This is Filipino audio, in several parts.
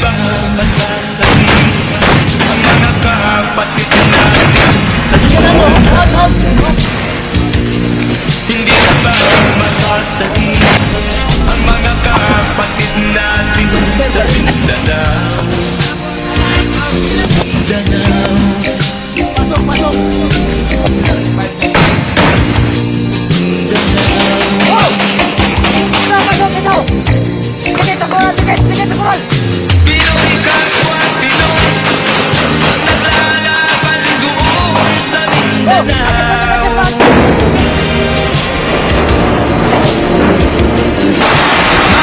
ba masasabi ang mga kapatid natin sa Mindanao? Hindi na ba masasabi ang mga kapatid natin sa Mindanao? Mindanao. Pinoy kapwa Pinoy ang naglalaban doon sa Mindanao.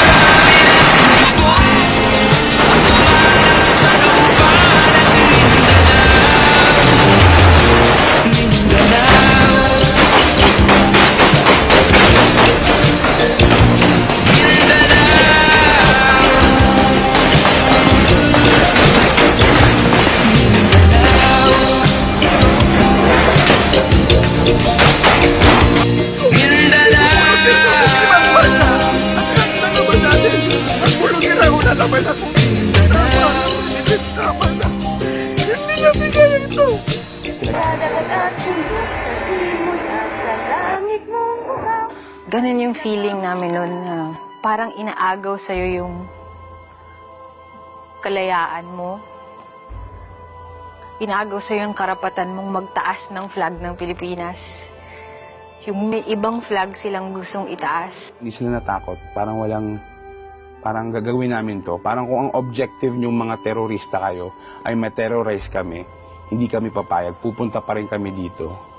Marami ng dugo ang tumanak sa lupa ng Mindanao. Mindanao. Ganun yung feeling namin nun na parang inaagaw sa'yo yung kalayaan mo. Inaagaw sa'yo yung karapatan mong magtaas ng flag ng Pilipinas. Yung may ibang flag silang gustong itaas. Hindi sila natakot. Parang gagawin namin to. Parang kung ang objective nyong mga terorista kayo ay ma-terrorize kami, hindi kami papayag. Pupunta pa rin kami dito.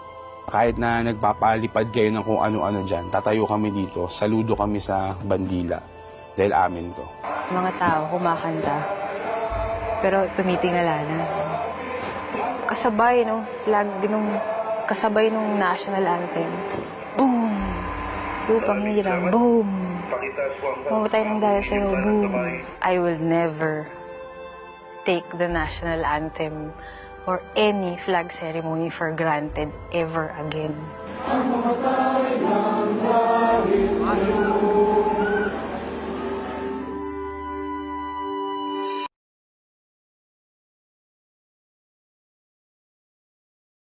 Kahit na nagpapalipad kayo ng kung ano-ano dyan, tatayo kami dito, saludo kami sa bandila. Dahil amin to. Mga tao kumakanta, pero tumitingala na. Kasabay nung flag, kasabay nung national anthem. Boom! Lupang hirang, boom! Mamatay ng dahil sa'yo, boom! I will never take the national anthem or any flag ceremony for granted ever again.